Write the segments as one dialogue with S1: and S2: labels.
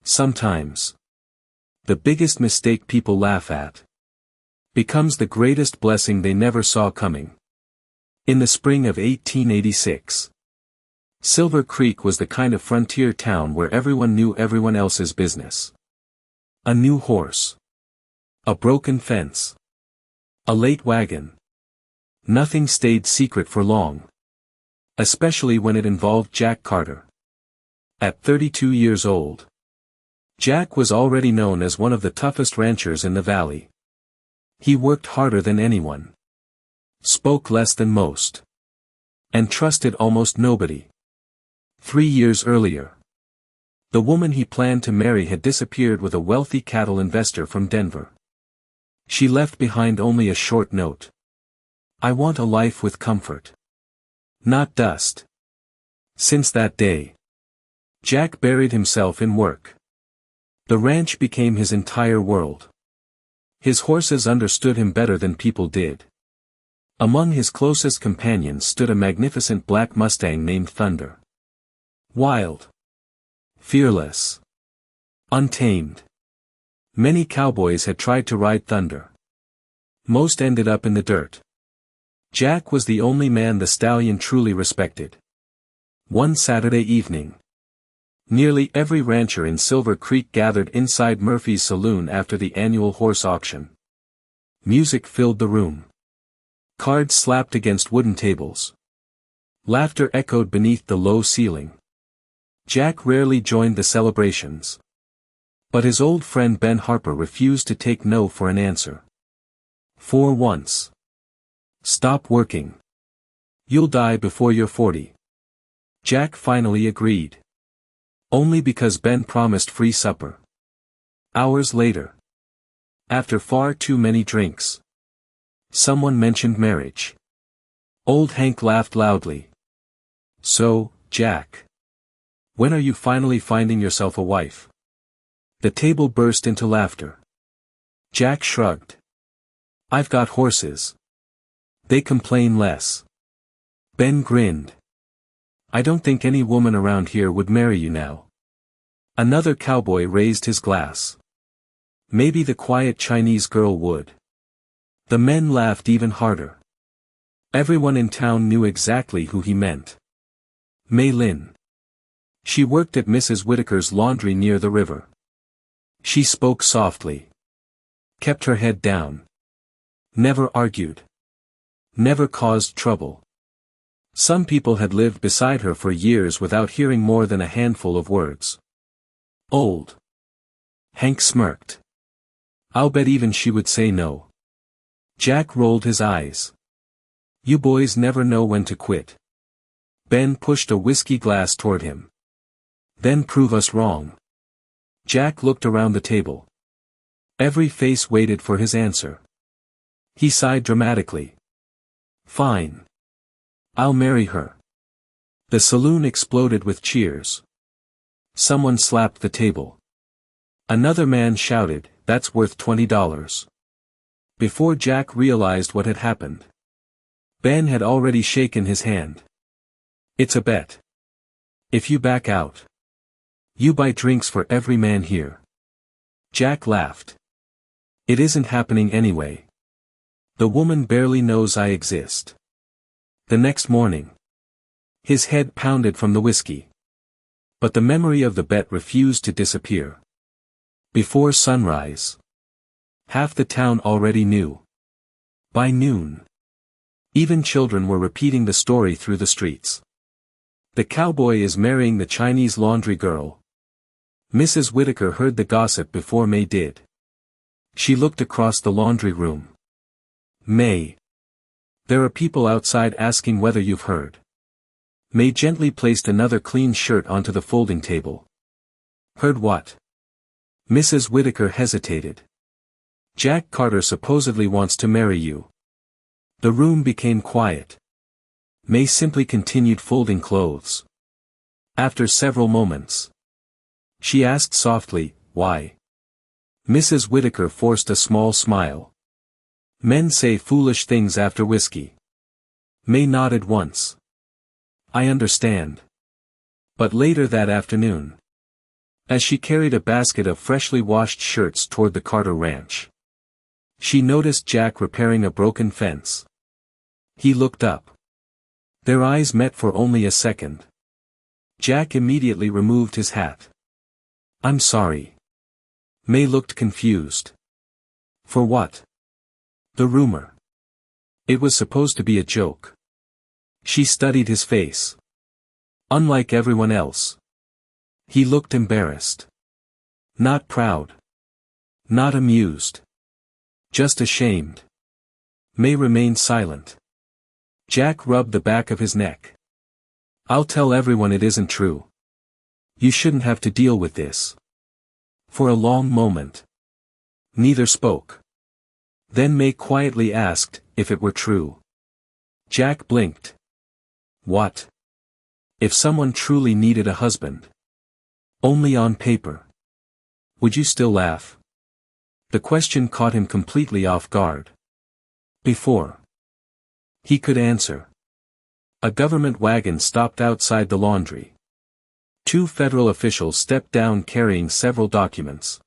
S1: Sometimes, the biggest mistake people laugh at becomes the greatest blessing they never saw coming. In the spring of 1886, Silver Creek was the kind of frontier town where everyone knew everyone else's business. A new horse. A broken fence. A late wagon. Nothing stayed secret for long. Especially when it involved Jack Carter. At 32 years old, Jack was already known as one of the toughest ranchers in the valley. He worked harder than anyone, spoke less than most, and trusted almost nobody. 3 years earlier, the woman he planned to marry had disappeared with a wealthy cattle investor from Denver. She left behind only a short note. "I want a life with comfort, not dust." Since that day, Jack buried himself in work. The ranch became his entire world. His horses understood him better than people did. Among his closest companions stood a magnificent black Mustang named Thunder. Wild, fearless, untamed. Many cowboys had tried to ride Thunder. Most ended up in the dirt. Jack was the only man the stallion truly respected. One Saturday evening, nearly every rancher in Silver Creek gathered inside Murphy's saloon after the annual horse auction. Music filled the room. Cards slapped against wooden tables. Laughter echoed beneath the low ceiling. Jack rarely joined the celebrations. But his old friend Ben Harper refused to take no for an answer. "For once, stop working. You'll die before you're 40. Jack finally agreed. Only because Ben promised free supper. Hours later, after far too many drinks, someone mentioned marriage. Old Hank laughed loudly. "So, Jack, when are you finally finding yourself a wife?" The table burst into laughter. Jack shrugged. "I've got horses. They complain less." Ben grinned. "I don't think any woman around here would marry you now." Another cowboy raised his glass. "Maybe the quiet Chinese girl would." The men laughed even harder. Everyone in town knew exactly who he meant. Mei Lin. She worked at Mrs. Whitaker's laundry near the river. She spoke softly. Kept her head down. Never argued. Never caused trouble. Some people had lived beside her for years without hearing more than a handful of words. Old. Hank smirked. "I'll bet even she would say no." Jack rolled his eyes. "You boys never know when to quit." Ben pushed a whiskey glass toward him. "Then prove us wrong." Jack looked around the table. Every face waited for his answer. He sighed dramatically. "Fine. I'll marry her." The saloon exploded with cheers. Someone slapped the table. Another man shouted, "That's worth $20. Before Jack realized what had happened, Ben had already shaken his hand. "It's a bet. If you back out, you buy drinks for every man here." Jack laughed. "It isn't happening anyway. The woman barely knows I exist." The next morning, his head pounded from the whiskey. But the memory of the bet refused to disappear. Before sunrise, half the town already knew. By noon, even children were repeating the story through the streets. "The cowboy is marrying the Chinese laundry girl." Mrs. Whitaker heard the gossip before May did. She looked across the laundry room. "May. There are people outside asking whether you've heard." May gently placed another clean shirt onto the folding table. "Heard what?" Mrs. Whitaker hesitated. "Jack Carter supposedly wants to marry you." The room became quiet. May simply continued folding clothes. After several moments, she asked softly, "Why?" Mrs. Whitaker forced a small smile. "Men say foolish things after whiskey." May nodded once. "I understand." But later that afternoon, as she carried a basket of freshly washed shirts toward the Carter ranch. She noticed Jack repairing a broken fence. He looked up. Their eyes met for only a second. Jack immediately removed his hat. "I'm sorry." Mei looked confused. "For what?" "The rumor. It was supposed to be a joke." She studied his face. Unlike everyone else. He looked embarrassed. Not proud. Not amused. Just ashamed. Mei remained silent. Jack rubbed the back of his neck. "I'll tell everyone it isn't true. You shouldn't have to deal with this." For a long moment. Neither spoke. Then Mei quietly asked if it were true. Jack blinked. "What? If someone truly needed a husband? Only on paper. Would you still laugh?" The question caught him completely off guard. Before he could answer, a government wagon stopped outside the laundry. 2 federal officials stepped down carrying several documents.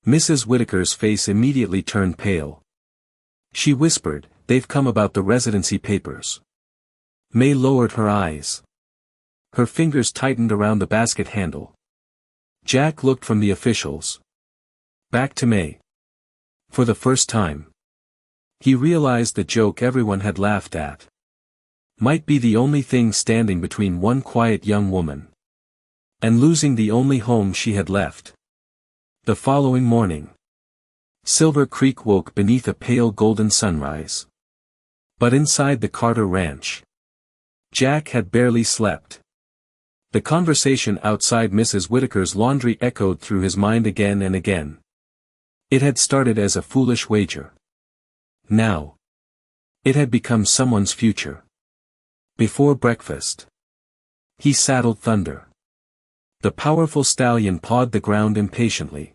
S1: Mrs. Whitaker's face immediately turned pale. She whispered, "They've come about the residency papers." Mei lowered her eyes. Her fingers tightened around the basket handle. Jack looked from the officials back to Mei. For the first time, he realized the joke everyone had laughed at might be the only thing standing between one quiet young woman and losing the only home she had left. The following morning, Silver Creek woke beneath a pale golden sunrise. But inside the Carter ranch, Jack had barely slept. The conversation outside Mrs. Whitaker's laundry echoed through his mind again and again. It had started as a foolish wager. Now, it had become someone's future. Before breakfast, he saddled Thunder. The powerful stallion pawed the ground impatiently.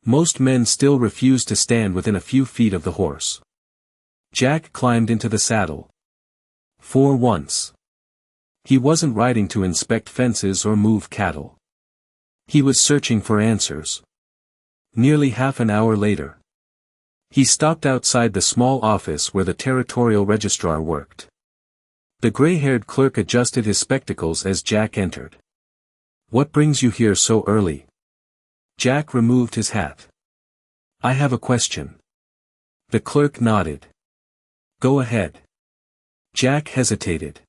S1: Most men still refused to stand within a few feet of the horse. Jack climbed into the saddle. For once, he wasn't riding to inspect fences or move cattle. He was searching for answers. Nearly half an hour later, he stopped outside the small office where the territorial registrar worked. The gray-haired clerk adjusted his spectacles as Jack entered. "What brings you here so early?" Jack removed his hat. "I have a question." The clerk nodded. "Go ahead." Jack hesitated.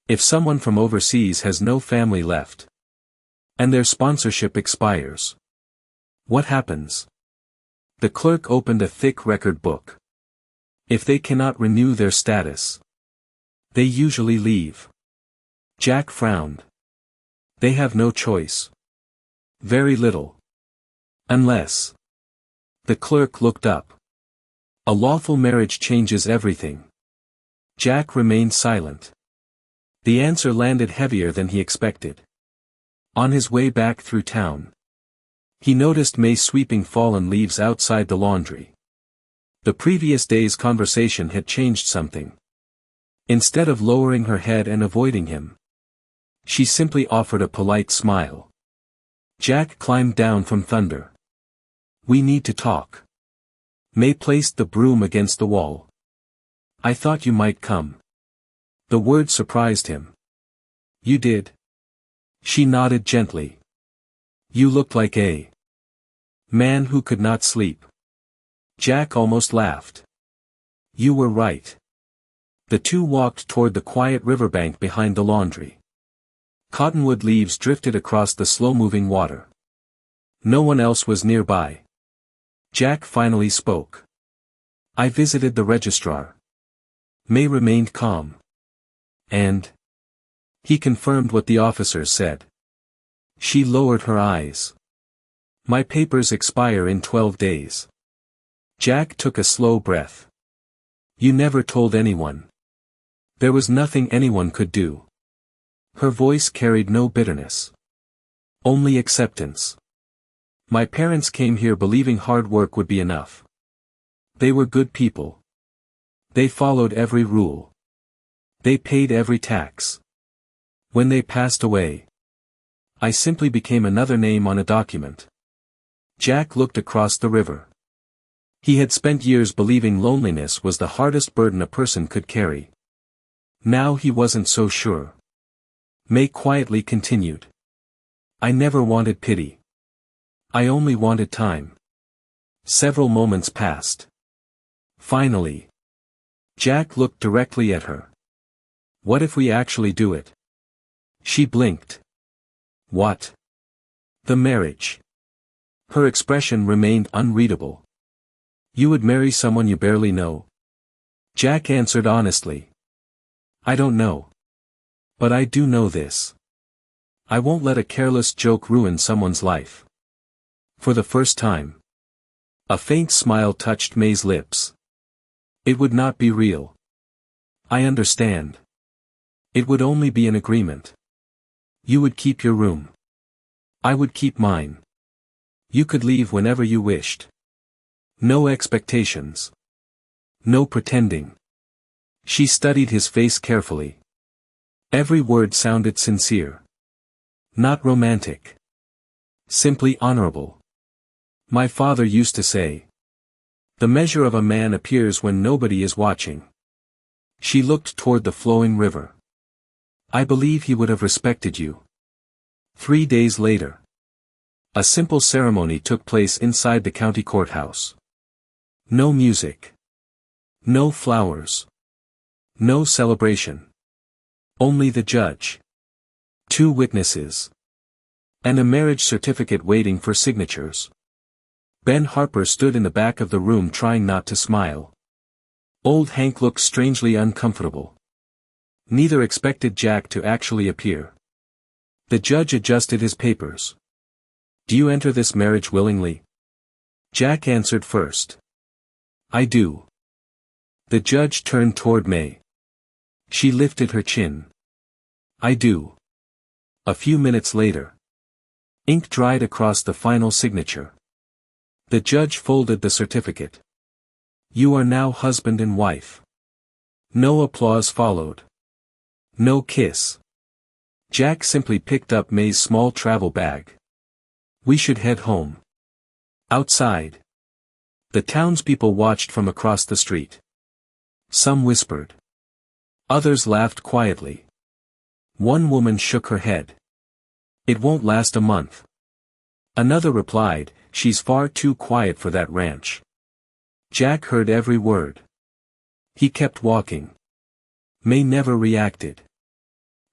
S1: If someone from overseas has no family left, and their sponsorship expires, what happens? The clerk opened a thick record book. If they cannot renew their status, they usually leave. Jack frowned. They have no choice. Very little. Unless. The clerk looked up. A lawful marriage changes everything. Jack remained silent. The answer landed heavier than he expected. On his way back through town, he noticed Mei sweeping fallen leaves outside the laundry. The previous day's conversation had changed something. Instead of lowering her head and avoiding him, she simply offered a polite smile. Jack climbed down from Thunder. "We need to talk." Mei placed the broom against the wall. "I thought you might come." The word surprised him. "You did?" She nodded gently. "You looked like a man who could not sleep." Jack almost laughed. "You were right." The two walked toward the quiet riverbank behind the laundry. Cottonwood leaves drifted across the slow-moving water. No one else was nearby. Jack finally spoke. "I visited the registrar." Mei remained calm. "And?" He confirmed what the officer said. She lowered her eyes. "My papers expire in 12 days." Jack took a slow breath. "You never told anyone." There was nothing anyone could do. Her voice carried no bitterness. Only acceptance. "My parents came here believing hard work would be enough. They were good people. They followed every rule. They paid every tax. When they passed away, I simply became another name on a document. Jack looked across the river. He had spent years believing loneliness was the hardest burden a person could carry. Now he wasn't so sure. Mei quietly continued. I never wanted pity. I only wanted time. Several moments passed. Finally, Jack looked directly at her. What if we actually do it? She blinked. What? The marriage. Her expression remained unreadable. You would marry someone you barely know? Jack answered honestly. I don't know. But I do know this. I won't let a careless joke ruin someone's life. For the first time. A faint smile touched Mei's lips. It would not be real. I understand. It would only be an agreement. You would keep your room. I would keep mine. You could leave whenever you wished. No expectations. No pretending. She studied his face carefully. Every word sounded sincere. Not romantic. Simply honorable. My father used to say. The measure of a man appears when nobody is watching. She looked toward the flowing river. I believe he would have respected you. 3 days later. A simple ceremony took place inside the county courthouse. No music. No flowers. No celebration. Only the judge. 2 witnesses. And a marriage certificate waiting for signatures. Ben Harper stood in the back of the room trying not to smile. Old Hank looked strangely uncomfortable. Neither expected Jack to actually appear. The judge adjusted his papers. Do you enter this marriage willingly? Jack answered first. I do. The judge turned toward Mei. She lifted her chin. I do. A few minutes later. Ink dried across the final signature. The judge folded the certificate. You are now husband and wife. No applause followed. No kiss. Jack simply picked up Mei's small travel bag. We should head home. Outside. The townspeople watched from across the street. Some whispered. Others laughed quietly. One woman shook her head. It won't last a month. Another replied, she's far too quiet for that ranch. Jack heard every word. He kept walking. Mei never reacted.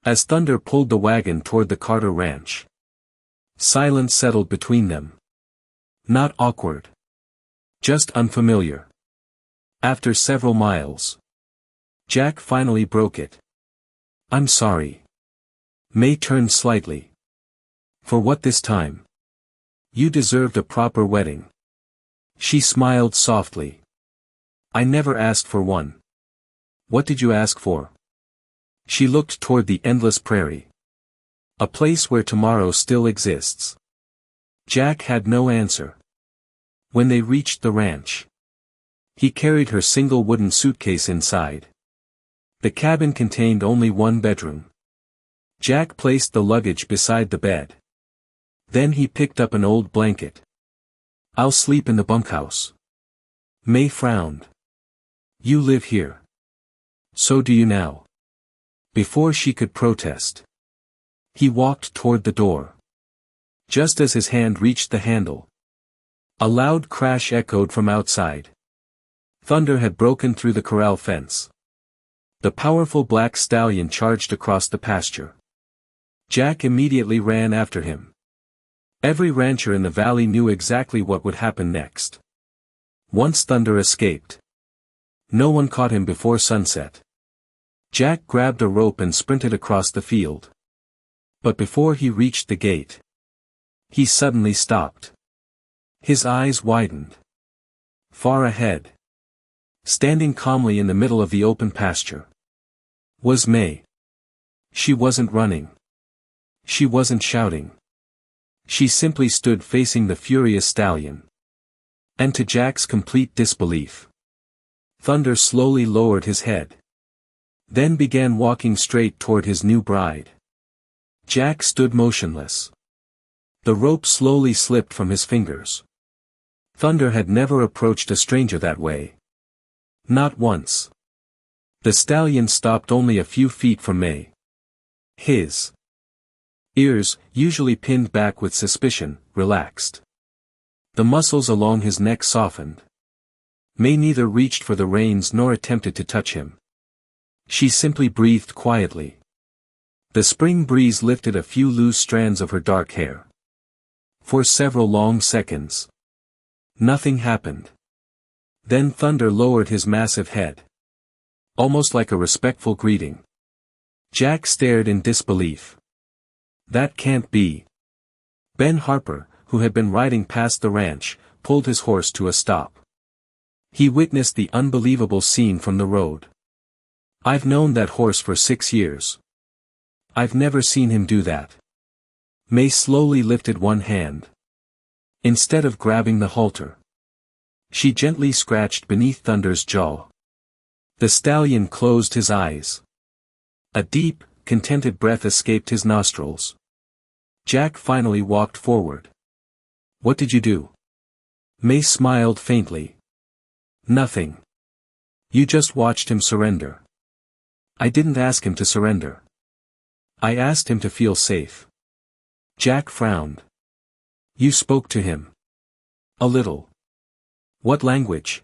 S1: As thunder pulled the wagon toward the Carter ranch. Silence settled between them. Not awkward. Just unfamiliar. After several miles. Jack finally broke it. I'm sorry. Mei turned slightly. For what this time? You deserved a proper wedding. She smiled softly. I never asked for one. What did you ask for? She looked toward the endless prairie. A place where tomorrow still exists. Jack had no answer. When they reached the ranch. He carried her single wooden suitcase inside. The cabin contained only 1 bedroom. Jack placed the luggage beside the bed. Then he picked up an old blanket. I'll sleep in the bunkhouse. Mei frowned. You live here. So do you now. Before she could protest. He walked toward the door. Just as his hand reached the handle. A loud crash echoed from outside. Thunder had broken through the corral fence. The powerful black stallion charged across the pasture. Jack immediately ran after him. Every rancher in the valley knew exactly what would happen next. Once Thunder escaped. No one caught him before sunset. Jack grabbed a rope and sprinted across the field. But before he reached the gate, he suddenly stopped. His eyes widened. Far ahead, standing calmly in the middle of the open pasture, was Mei. She wasn't running. She wasn't shouting. She simply stood facing the furious stallion. And to Jack's complete disbelief, Thunder slowly lowered his head. Then began walking straight toward his new bride. Jack stood motionless. The rope slowly slipped from his fingers. Thunder had never approached a stranger that way. Not once. The stallion stopped only a few feet from Mei. His ears, usually pinned back with suspicion, relaxed. The muscles along his neck softened. Mei neither reached for the reins nor attempted to touch him. She simply breathed quietly. The spring breeze lifted a few loose strands of her dark hair. For several long seconds, nothing happened. Then Thunder lowered his massive head. Almost like a respectful greeting. Jack stared in disbelief. That can't be. Ben Harper, who had been riding past the ranch, pulled his horse to a stop. He witnessed the unbelievable scene from the road. I've known that horse for 6 years. I've never seen him do that. Mei slowly lifted one hand. Instead of grabbing the halter, she gently scratched beneath Thunder's jaw. The stallion closed his eyes. A deep, contented breath escaped his nostrils. Jack finally walked forward. What did you do? Mei smiled faintly. Nothing. You just watched him surrender. I didn't ask him to surrender. I asked him to feel safe. Jack frowned. You spoke to him. A little. What language?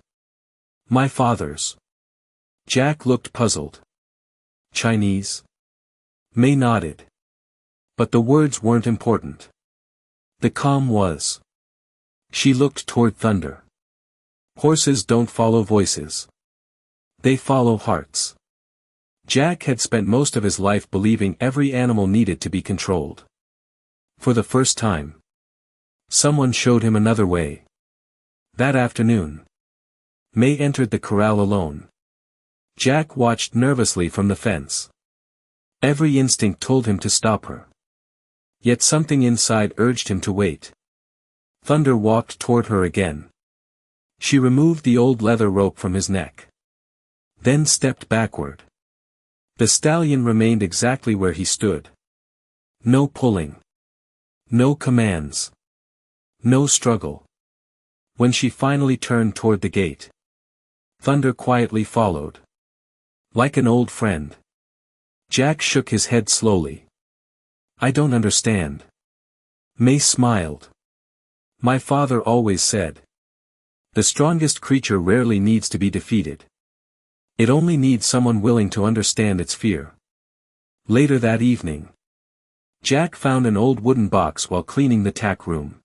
S1: My father's. Jack looked puzzled. Chinese? Mei nodded. But the words weren't important. The calm was. She looked toward Thunder. Horses don't follow voices. They follow hearts. Jack had spent most of his life believing every animal needed to be controlled. For the first time, someone showed him another way. That afternoon, Mei entered the corral alone. Jack watched nervously from the fence. Every instinct told him to stop her. Yet something inside urged him to wait. Thunder walked toward her again. She removed the old leather rope from his neck. Then stepped backward. The stallion remained exactly where he stood. No pulling. No commands. No struggle. When she finally turned toward the gate, Thunder quietly followed. Like an old friend. Jack shook his head slowly. I don't understand. Mei smiled. My father always said. The strongest creature rarely needs to be defeated. It only needs someone willing to understand its fear. Later that evening, Jack found an old wooden box while cleaning the tack room.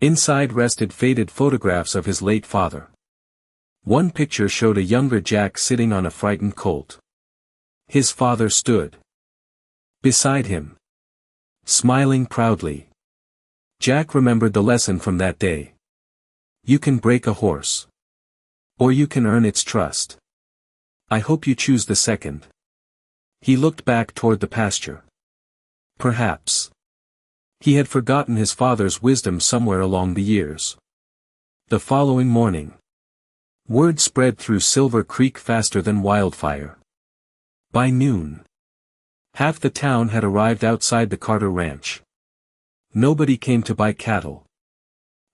S1: Inside rested faded photographs of his late father. One picture showed a younger Jack sitting on a frightened colt. His father stood beside him, smiling proudly. Jack remembered the lesson from that day. You can break a horse. Or you can earn its trust. I hope you choose the second. He looked back toward the pasture. Perhaps he had forgotten his father's wisdom somewhere along the years. The following morning, word spread through Silver Creek faster than wildfire. By noon, half the town had arrived outside the Carter Ranch. Nobody came to buy cattle.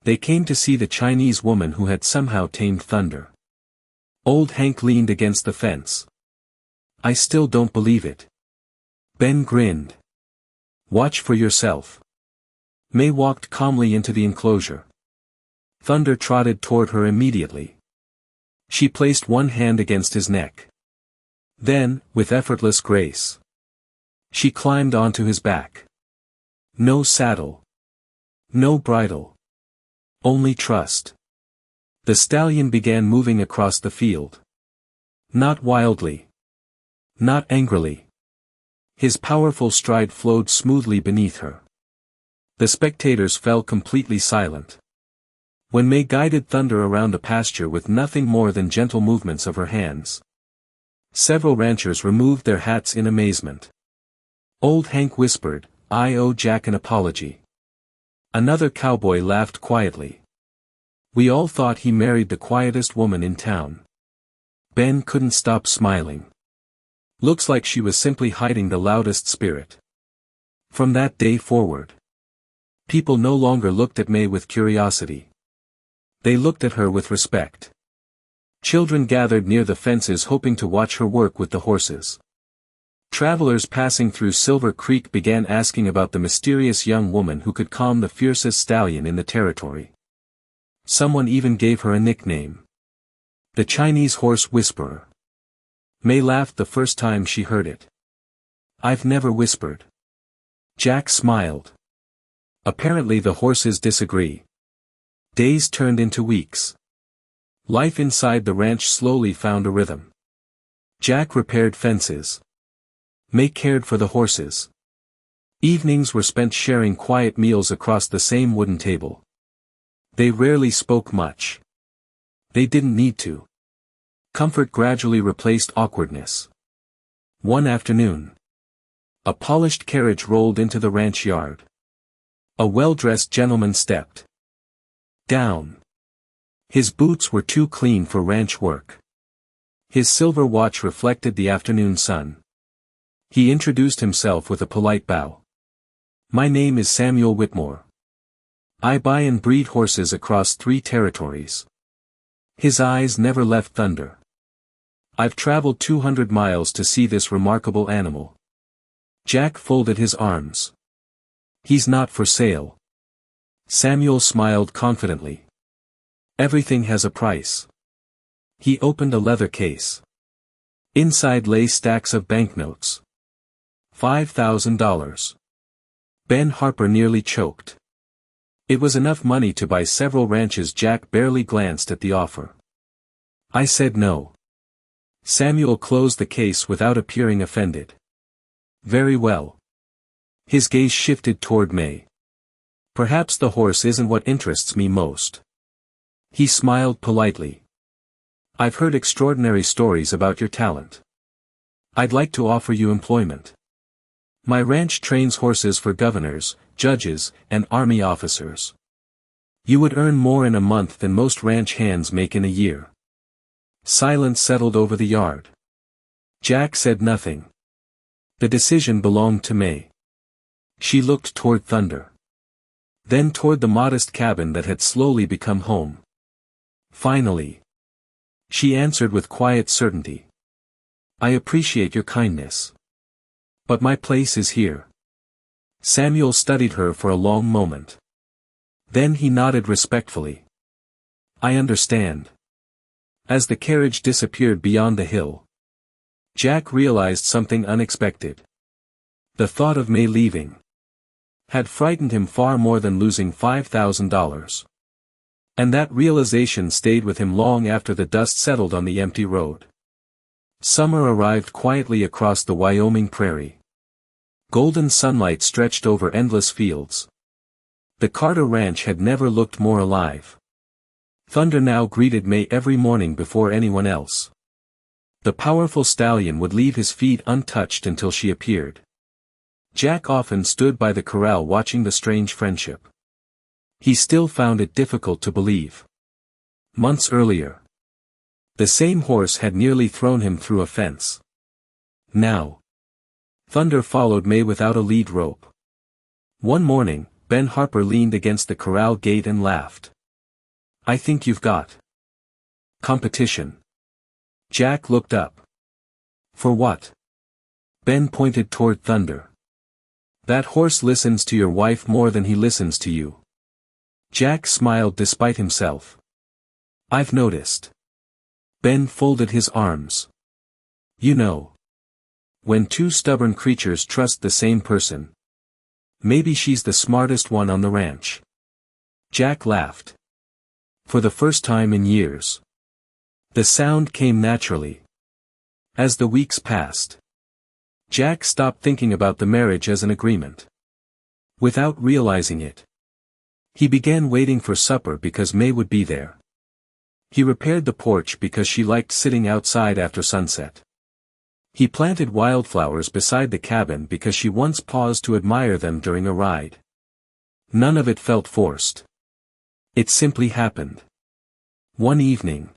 S1: They came to see the Chinese woman who had somehow tamed Thunder. Old Hank leaned against the fence. I still don't believe it. Ben grinned. Watch for yourself. Mei walked calmly into the enclosure. Thunder trotted toward her immediately. She placed one hand against his neck. Then, with effortless grace, she climbed onto his back. No saddle. No bridle. Only trust. The stallion began moving across the field. Not wildly. Not angrily. His powerful stride flowed smoothly beneath her. The spectators fell completely silent. When Mei guided Thunder around the pasture with nothing more than gentle movements of her hands, several ranchers removed their hats in amazement. Old Hank whispered, I owe Jack an apology. Another cowboy laughed quietly. We all thought he married the quietest woman in town. Ben couldn't stop smiling. Looks like she was simply hiding the loudest spirit. From that day forward, people no longer looked at Mei with curiosity. They looked at her with respect. Children gathered near the fences hoping to watch her work with the horses. Travelers passing through Silver Creek began asking about the mysterious young woman who could calm the fiercest stallion in the territory. Someone even gave her a nickname: the Chinese Horse Whisperer. Mei laughed the first time she heard it. "I've never whispered." Jack smiled. Apparently the horses disagree. Days turned into weeks. Life inside the ranch slowly found a rhythm. Jack repaired fences. Mei cared for the horses. Evenings were spent sharing quiet meals across the same wooden table. They rarely spoke much. They didn't need to. Comfort gradually replaced awkwardness. One afternoon, a polished carriage rolled into the ranch yard. A well-dressed gentleman stepped down. His boots were too clean for ranch work. His silver watch reflected the afternoon sun. He introduced himself with a polite bow. "My name is Samuel Whitmore. I buy and breed horses across 3 territories." His eyes never left Thunder. "I've traveled 200 miles to see this remarkable animal." Jack folded his arms. "He's not for sale." Samuel smiled confidently. "Everything has a price." He opened a leather case. Inside lay stacks of banknotes. $5,000. Ben Harper nearly choked. It was enough money to buy several ranches. Jack barely glanced at the offer. "I said no." Samuel closed the case without appearing offended. "Very well." His gaze shifted toward Mei. "Perhaps the horse isn't what interests me most." He smiled politely. "I've heard extraordinary stories about your talent. I'd like to offer you employment. My ranch trains horses for governors, judges, and army officers. You would earn more in a month than most ranch hands make in a year." Silence settled over the yard. Jack said nothing. The decision belonged to Mei. She looked toward Thunder. Then toward the modest cabin that had slowly become home. Finally, she answered with quiet certainty. "I appreciate your kindness. But my place is here." Samuel studied her for a long moment. Then he nodded respectfully. "I understand." As the carriage disappeared beyond the hill, Jack realized something unexpected. The thought of Mei leaving had frightened him far more than losing $5,000. And that realization stayed with him long after the dust settled on the empty road. Summer arrived quietly across the Wyoming prairie. Golden sunlight stretched over endless fields. The Carter Ranch had never looked more alive. Thunder now greeted Mei every morning before anyone else. The powerful stallion would leave his feet untouched until she appeared. Jack often stood by the corral watching the strange friendship. He still found it difficult to believe. Months earlier, the same horse had nearly thrown him through a fence. Now, Thunder followed Mei without a lead rope. One morning, Ben Harper leaned against the corral gate and laughed. "I think you've got competition." Jack looked up. "For what?" Ben pointed toward Thunder. "That horse listens to your wife more than he listens to you." Jack smiled despite himself. "I've noticed." Ben folded his arms. "You know, when 2 stubborn creatures trust the same person, maybe she's the smartest one on the ranch." Jack laughed. For the first time in years. The sound came naturally. As the weeks passed, Jack stopped thinking about the marriage as an agreement. Without realizing it, he began waiting for supper because Mei would be there. He repaired the porch because she liked sitting outside after sunset. He planted wildflowers beside the cabin because she once paused to admire them during a ride. None of it felt forced. It simply happened. One evening,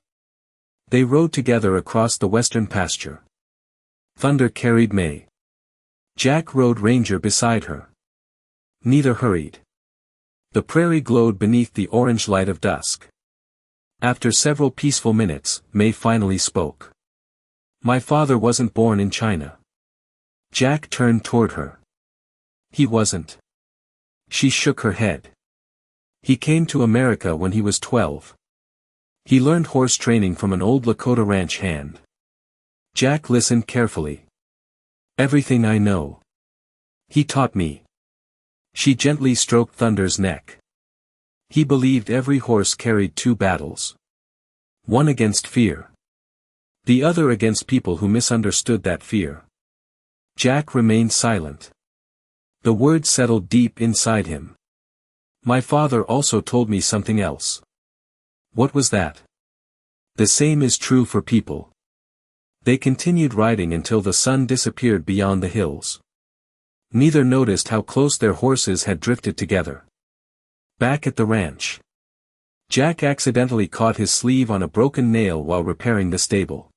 S1: they rode together across the western pasture. Thunder carried Mei. Jack rode Ranger beside her. Neither hurried. The prairie glowed beneath the orange light of dusk. After several peaceful minutes, Mei finally spoke. "My father wasn't born in China." Jack turned toward her. "He wasn't." She shook her head. "He came to America when he was 12. He learned horse training from an old Lakota ranch hand." Jack listened carefully. "Everything I know. He taught me." She gently stroked Thunder's neck. "He believed every horse carried two battles. One against fear. The other against people who misunderstood that fear." Jack remained silent. The words settled deep inside him. "My father also told me something else." "What was that?" "The same is true for people." They continued riding until the sun disappeared beyond the hills. Neither noticed how close their horses had drifted together. Back at the ranch, Jack accidentally caught his sleeve on a broken nail while repairing the stable.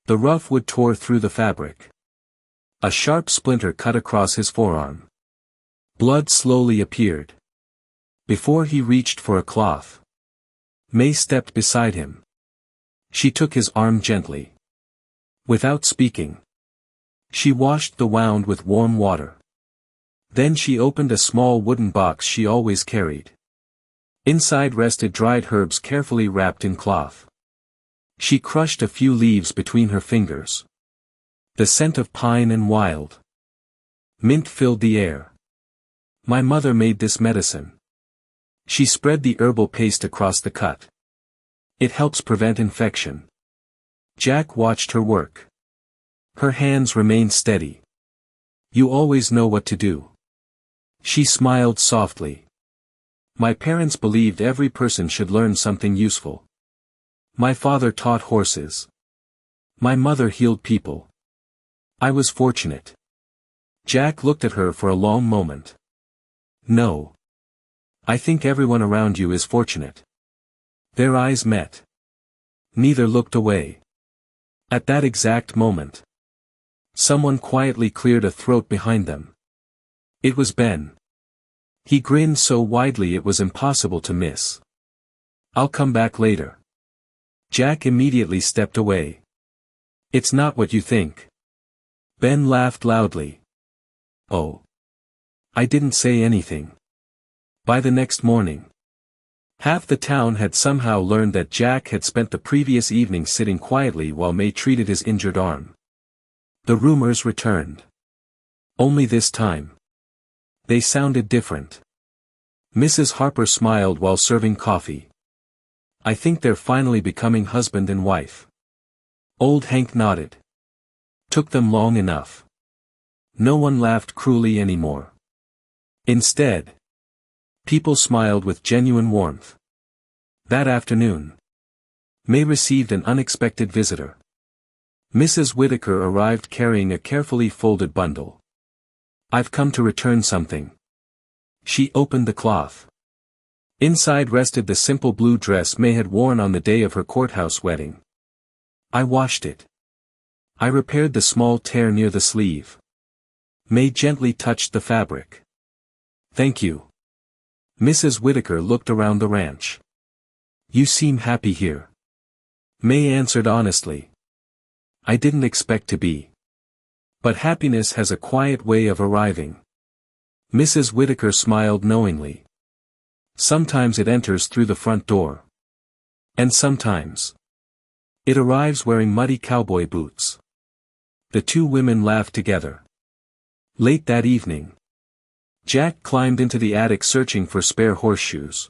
S1: The rough wood tore through the fabric. A sharp splinter cut across his forearm. Blood slowly appeared. Before he reached for a cloth, Mei stepped beside him. She took his arm gently. Without speaking, she washed the wound with warm water. Then she opened a small wooden box she always carried. Inside rested dried herbs carefully wrapped in cloth. She crushed a few leaves between her fingers. The scent of pine and wild mint filled the air. "My mother made this medicine." She spread the herbal paste across the cut. "It helps prevent infection." Jack watched her work. Her hands remained steady. "You always know what to do." She smiled softly. "My parents believed every person should learn something useful. My father taught horses. My mother healed people. I was fortunate." Jack looked at her for a long moment. "No. I think everyone around you is fortunate." Their eyes met. Neither looked away. At that exact moment, someone quietly cleared a throat behind them. It was Ben. He grinned so widely it was impossible to miss. "I'll come back later." Jack immediately stepped away. "It's not what you think." Ben laughed loudly. "Oh. I didn't say anything." By the next morning, half the town had somehow learned that Jack had spent the previous evening sitting quietly while Mei treated his injured arm. The rumors returned. Only this time, they sounded different. Mrs. Harper smiled while serving coffee. "I think they're finally becoming husband and wife." Old Hank nodded. Took them long enough. No one laughed cruelly anymore. Instead, people smiled with genuine warmth. That afternoon, Mei received an unexpected visitor. Mrs. Whitaker arrived carrying a carefully folded bundle. "I've come to return something." She opened the cloth. Inside rested the simple blue dress Mei had worn on the day of her courthouse wedding. "I washed it. I repaired the small tear near the sleeve." Mei gently touched the fabric. "Thank you." Mrs. Whitaker looked around the ranch. "You seem happy here." Mei answered honestly. "I didn't expect to be. But happiness has a quiet way of arriving." Mrs. Whitaker smiled knowingly. "Sometimes it enters through the front door. And sometimes it arrives wearing muddy cowboy boots." The two women laughed together. Late that evening, Jack climbed into the attic searching for spare horseshoes.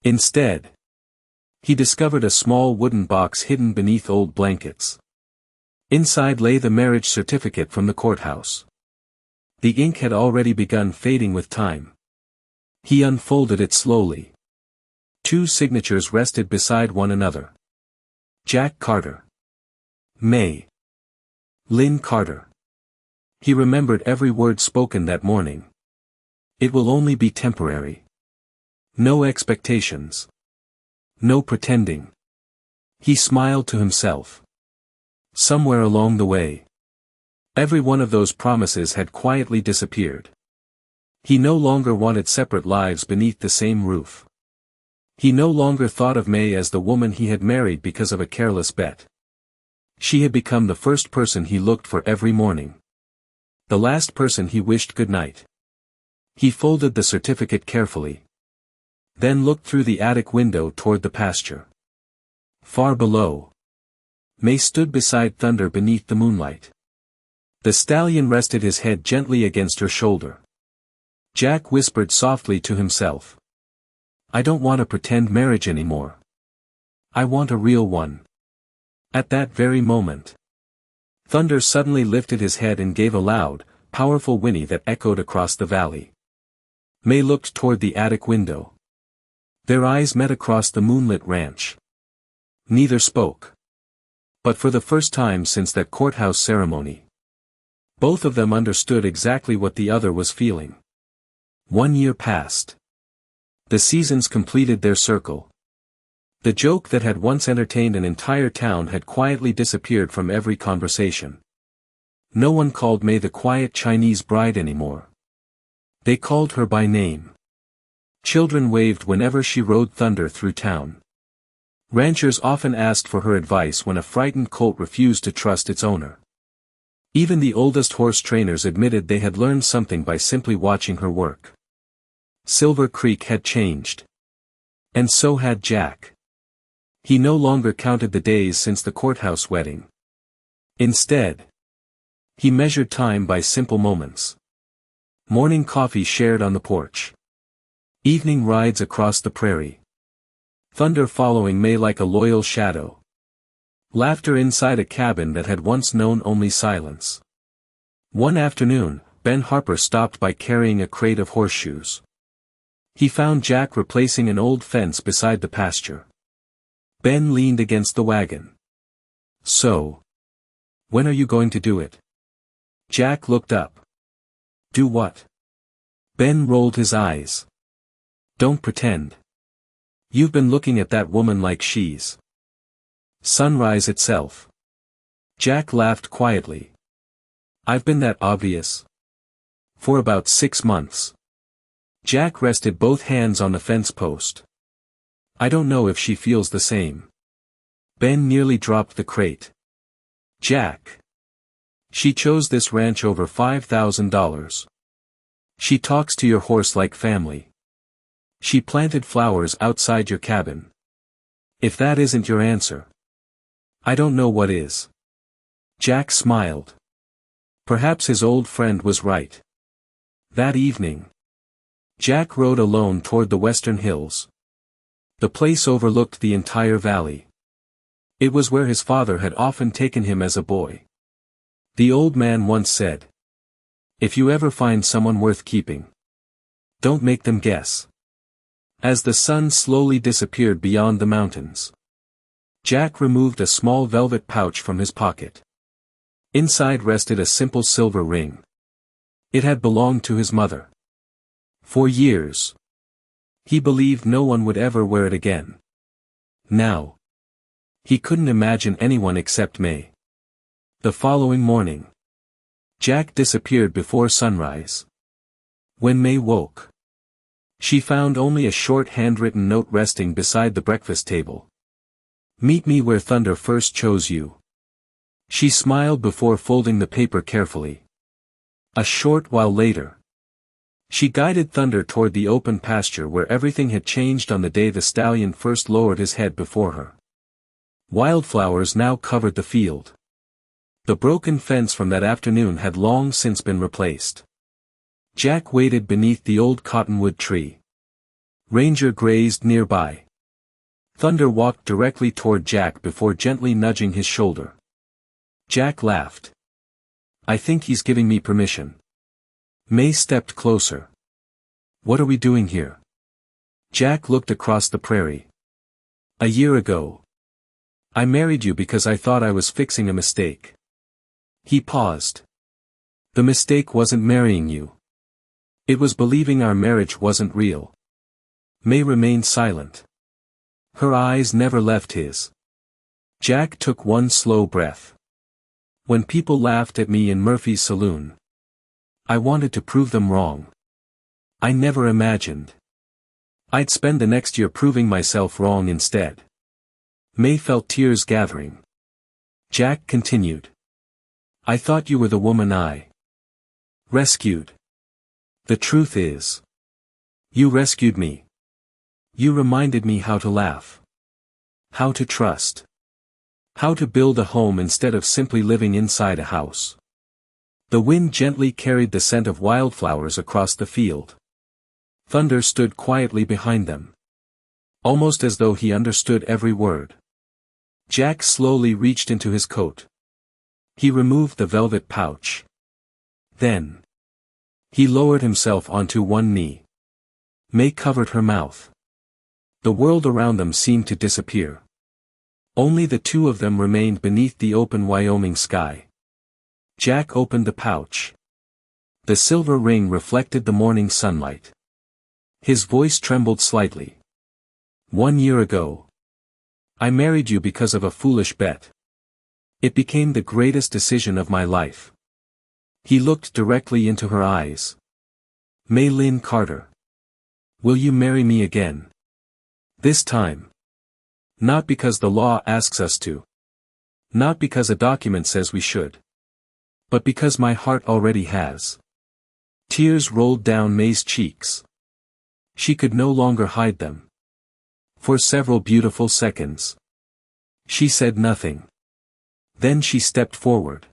S1: Instead, he discovered a small wooden box hidden beneath old blankets. Inside lay the marriage certificate from the courthouse. The ink had already begun fading with time. He unfolded it slowly. Two signatures rested beside one another. Jack Carter. Mei Lin Carter. He remembered every word spoken that morning. It will only be temporary. No expectations. No pretending. He smiled to himself. Somewhere along the way, every one of those promises had quietly disappeared. He no longer wanted separate lives beneath the same roof. He no longer thought of Mei as the woman he had married because of a careless bet. She had become the first person he looked for every morning. The last person he wished good night. He folded the certificate carefully. Then looked through the attic window toward the pasture. Far below, Mei stood beside Thunder beneath the moonlight. The stallion rested his head gently against her shoulder. Jack whispered softly to himself. I don't want a pretend marriage anymore. I want a real one. At that very moment, Thunder suddenly lifted his head and gave a loud, powerful whinny that echoed across the valley. Mei looked toward the attic window. Their eyes met across the moonlit ranch. Neither spoke. But for the first time since that courthouse ceremony, both of them understood exactly what the other was feeling. 1 year passed. The seasons completed their circle. The joke that had once entertained an entire town had quietly disappeared from every conversation. No one called Mei the quiet Chinese bride anymore. They called her by name. Children waved whenever she rode Thunder through town. Ranchers often asked for her advice when a frightened colt refused to trust its owner. Even the oldest horse trainers admitted they had learned something by simply watching her work. Silver Creek had changed. And so had Jack. He no longer counted the days since the courthouse wedding. Instead, he measured time by simple moments. Morning coffee shared on the porch. Evening rides across the prairie. Thunder following Mei like a loyal shadow. Laughter inside a cabin that had once known only silence. One afternoon, Ben Harper stopped by carrying a crate of horseshoes. He found Jack replacing an old fence beside the pasture. Ben leaned against the wagon. So, when are you going to do it? Jack looked up. Do what? Ben rolled his eyes. Don't pretend. You've been looking at that woman like she's sunrise itself. Jack laughed quietly. I've been that obvious. For about 6 months. Jack rested both hands on the fence post. I don't know if she feels the same. Ben nearly dropped the crate. Jack. She chose this ranch over $5,000. She talks to your horse like family. She planted flowers outside your cabin. If that isn't your answer, I don't know what is. Jack smiled. Perhaps his old friend was right. That evening, Jack rode alone toward the western hills. The place overlooked the entire valley. It was where his father had often taken him as a boy. The old man once said, if you ever find someone worth keeping, don't make them guess. As the sun slowly disappeared beyond the mountains, Jack removed a small velvet pouch from his pocket. Inside rested a simple silver ring. It had belonged to his mother. For years, he believed no one would ever wear it again. Now, he couldn't imagine anyone except Mei. The following morning, Jack disappeared before sunrise. When Mei woke, she found only a short handwritten note resting beside the breakfast table. Meet me where Thunder first chose you. She smiled before folding the paper carefully. A short while later, she guided Thunder toward the open pasture where everything had changed on the day the stallion first lowered his head before her. Wildflowers now covered the field. The broken fence from that afternoon had long since been replaced. Jack waited beneath the old cottonwood tree. Ranger grazed nearby. Thunder walked directly toward Jack before gently nudging his shoulder. Jack laughed. I think he's giving me permission. Mei stepped closer. What are we doing here? Jack looked across the prairie. A year ago, I married you because I thought I was fixing a mistake. He paused. The mistake wasn't marrying you. It was believing our marriage wasn't real. Mei remained silent. Her eyes never left his. Jack took one slow breath. When people laughed at me in Murphy's saloon, I wanted to prove them wrong. I never imagined I'd spend the next year proving myself wrong instead. Mei felt tears gathering. Jack continued. I thought you were the woman I rescued. The truth is, you rescued me. You reminded me how to laugh. How to trust. How to build a home instead of simply living inside a house. The wind gently carried the scent of wildflowers across the field. Thunder stood quietly behind them. Almost as though he understood every word. Jack slowly reached into his coat. He removed the velvet pouch. Then he lowered himself onto one knee. Mei covered her mouth. The world around them seemed to disappear. Only the two of them remained beneath the open Wyoming sky. Jack opened the pouch. The silver ring reflected the morning sunlight. His voice trembled slightly. 1 year ago, I married you because of a foolish bet. It became the greatest decision of my life. He looked directly into her eyes. Mei Lin Carter. Will you marry me again? This time. Not because the law asks us to. Not because a document says we should. But because my heart already has. Tears rolled down Mei's cheeks. She could no longer hide them. For several beautiful seconds, she said nothing. Then she stepped forward.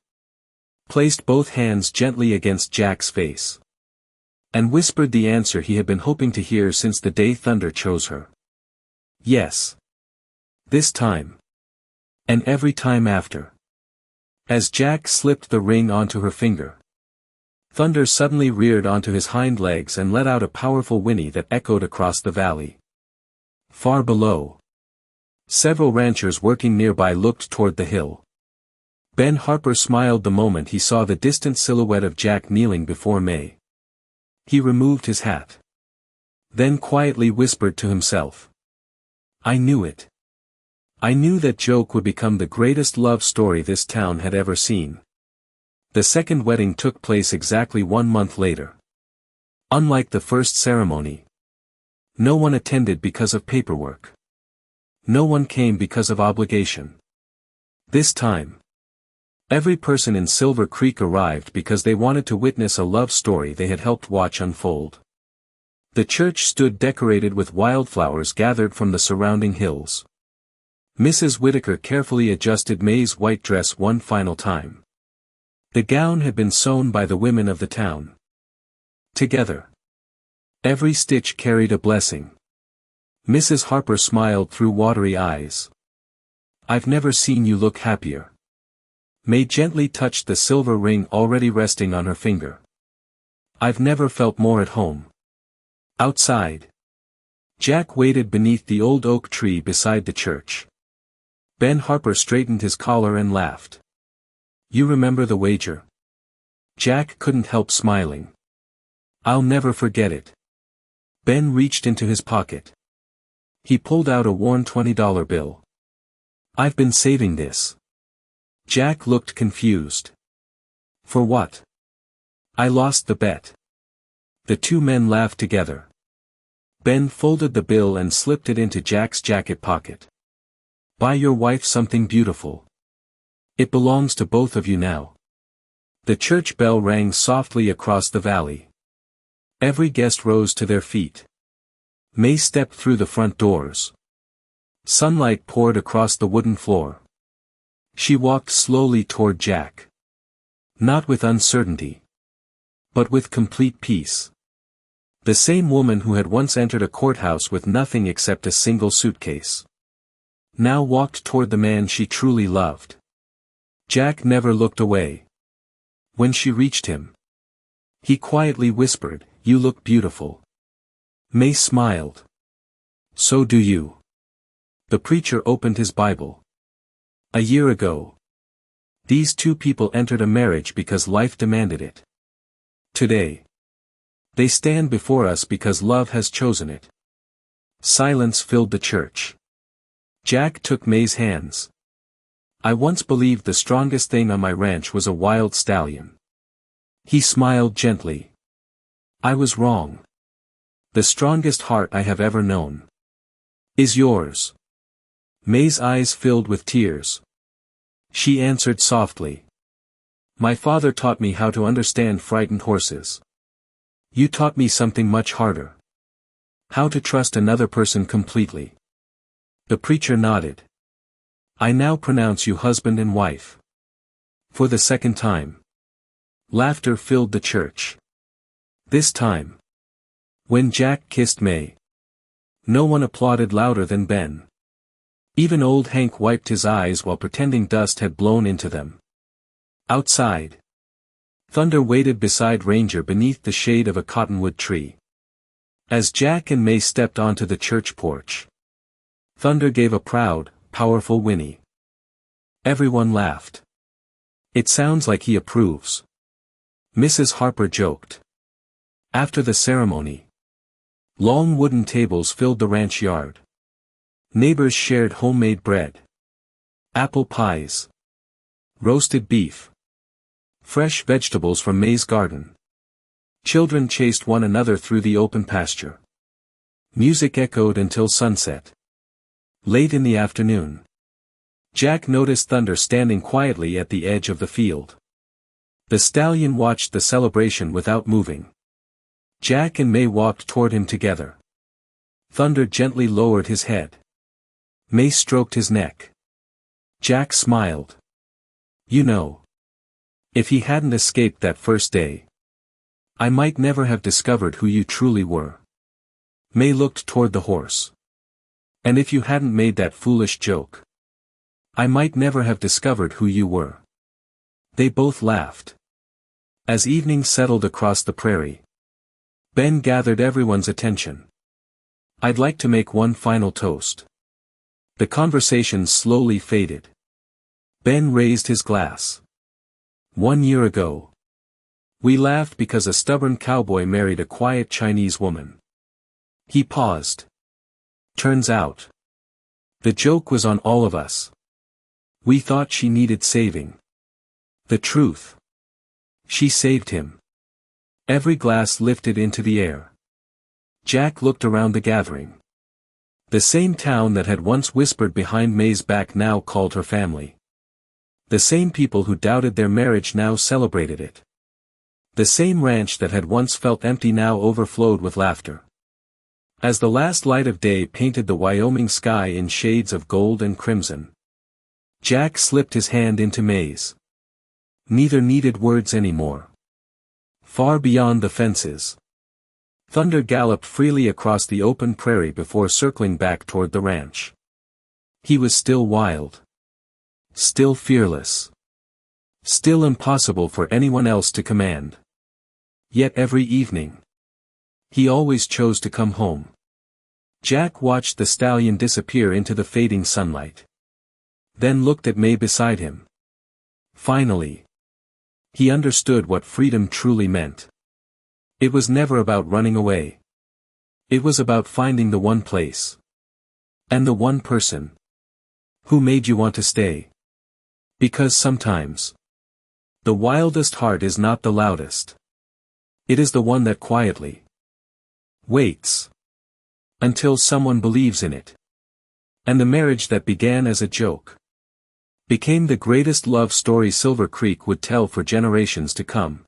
S1: Placed both hands gently against Jack's face. And whispered the answer he had been hoping to hear since the day Thunder chose her. Yes. This time. And every time after. As Jack slipped the ring onto her finger, Thunder suddenly reared onto his hind legs and let out a powerful whinny that echoed across the valley. Far below, several ranchers working nearby looked toward the hill. Ben Harper smiled the moment he saw the distant silhouette of Jack kneeling before Mei. He removed his hat. Then quietly whispered to himself. I knew it. I knew that joke would become the greatest love story this town had ever seen. The second wedding took place exactly 1 month later. Unlike the first ceremony, no one attended because of paperwork. No one came because of obligation. This time, every person in Silver Creek arrived because they wanted to witness a love story they had helped watch unfold. The church stood decorated with wildflowers gathered from the surrounding hills. Mrs. Whitaker carefully adjusted Mei's white dress one final time. The gown had been sewn by the women of the town. Together. Every stitch carried a blessing. Mrs. Harper smiled through watery eyes. I've never seen you look happier. Mei gently touched the silver ring already resting on her finger. I've never felt more at home. Outside, Jack waited beneath the old oak tree beside the church. Ben Harper straightened his collar and laughed. You remember the wager? Jack couldn't help smiling. I'll never forget it. Ben reached into his pocket. He pulled out a worn $20 bill. I've been saving this. Jack looked confused. For what? I lost the bet. The two men laughed together. Ben folded the bill and slipped it into Jack's jacket pocket. Buy your wife something beautiful. It belongs to both of you now. The church bell rang softly across the valley. Every guest rose to their feet. Mei stepped through the front doors. Sunlight poured across the wooden floor. She walked slowly toward Jack. Not with uncertainty, but with complete peace. The same woman who had once entered a courthouse with nothing except a single suitcase, now walked toward the man she truly loved. Jack never looked away. When she reached him, he quietly whispered, "You look beautiful." Mei smiled. "So do you." The preacher opened his Bible. A year ago, these two people entered a marriage because life demanded it. Today, they stand before us because love has chosen it. Silence filled the church. Jack took Mei's hands. I once believed the strongest thing on my ranch was a wild stallion. He smiled gently. I was wrong. The strongest heart I have ever known is yours. Mei's eyes filled with tears. She answered softly. My father taught me how to understand frightened horses. You taught me something much harder. How to trust another person completely. The preacher nodded. I now pronounce you husband and wife. For the second time. Laughter filled the church. This time. When Jack kissed Mei. No one applauded louder than Ben. Even old Hank wiped his eyes while pretending dust had blown into them. Outside. Thunder waited beside Ranger beneath the shade of a cottonwood tree. As Jack and Mei stepped onto the church porch. Thunder gave a proud, powerful whinny. Everyone laughed. It sounds like he approves. Mrs. Harper joked. After the ceremony. Long wooden tables filled the ranch yard. Neighbors shared homemade bread. Apple pies. Roasted beef. Fresh vegetables from Mei's garden. Children chased one another through the open pasture. Music echoed until sunset. Late in the afternoon. Jack noticed Thunder standing quietly at the edge of the field. The stallion watched the celebration without moving. Jack and Mei walked toward him together. Thunder gently lowered his head. Mei stroked his neck. Jack smiled. You know. If he hadn't escaped that first day. I might never have discovered who you truly were. Mei looked toward the horse. And if you hadn't made that foolish joke. I might never have discovered who you were. They both laughed. As evening settled across the prairie. Ben gathered everyone's attention. I'd like to make one final toast. The conversation slowly faded. Ben raised his glass. 1 year ago. We laughed because a stubborn cowboy married a quiet Chinese woman. He paused. Turns out. The joke was on all of us. We thought she needed saving. The truth. She saved him. Every glass lifted into the air. Jack looked around the gathering. The same town that had once whispered behind Mei's back now called her family. The same people who doubted their marriage now celebrated it. The same ranch that had once felt empty now overflowed with laughter. As the last light of day painted the Wyoming sky in shades of gold and crimson. Jack slipped his hand into Mei's. Neither needed words anymore. Far beyond the fences. Thunder galloped freely across the open prairie before circling back toward the ranch. He was still wild. Still fearless. Still impossible for anyone else to command. Yet every evening. He always chose to come home. Jack watched the stallion disappear into the fading sunlight. Then looked at Mei beside him. Finally. He understood what freedom truly meant. It was never about running away. It was about finding the one place. And the one person. Who made you want to stay. Because sometimes. The wildest heart is not the loudest. It is the one that quietly. Waits. Until someone believes in it. And the marriage that began as a joke. Became the greatest love story Silver Creek would tell for generations to come.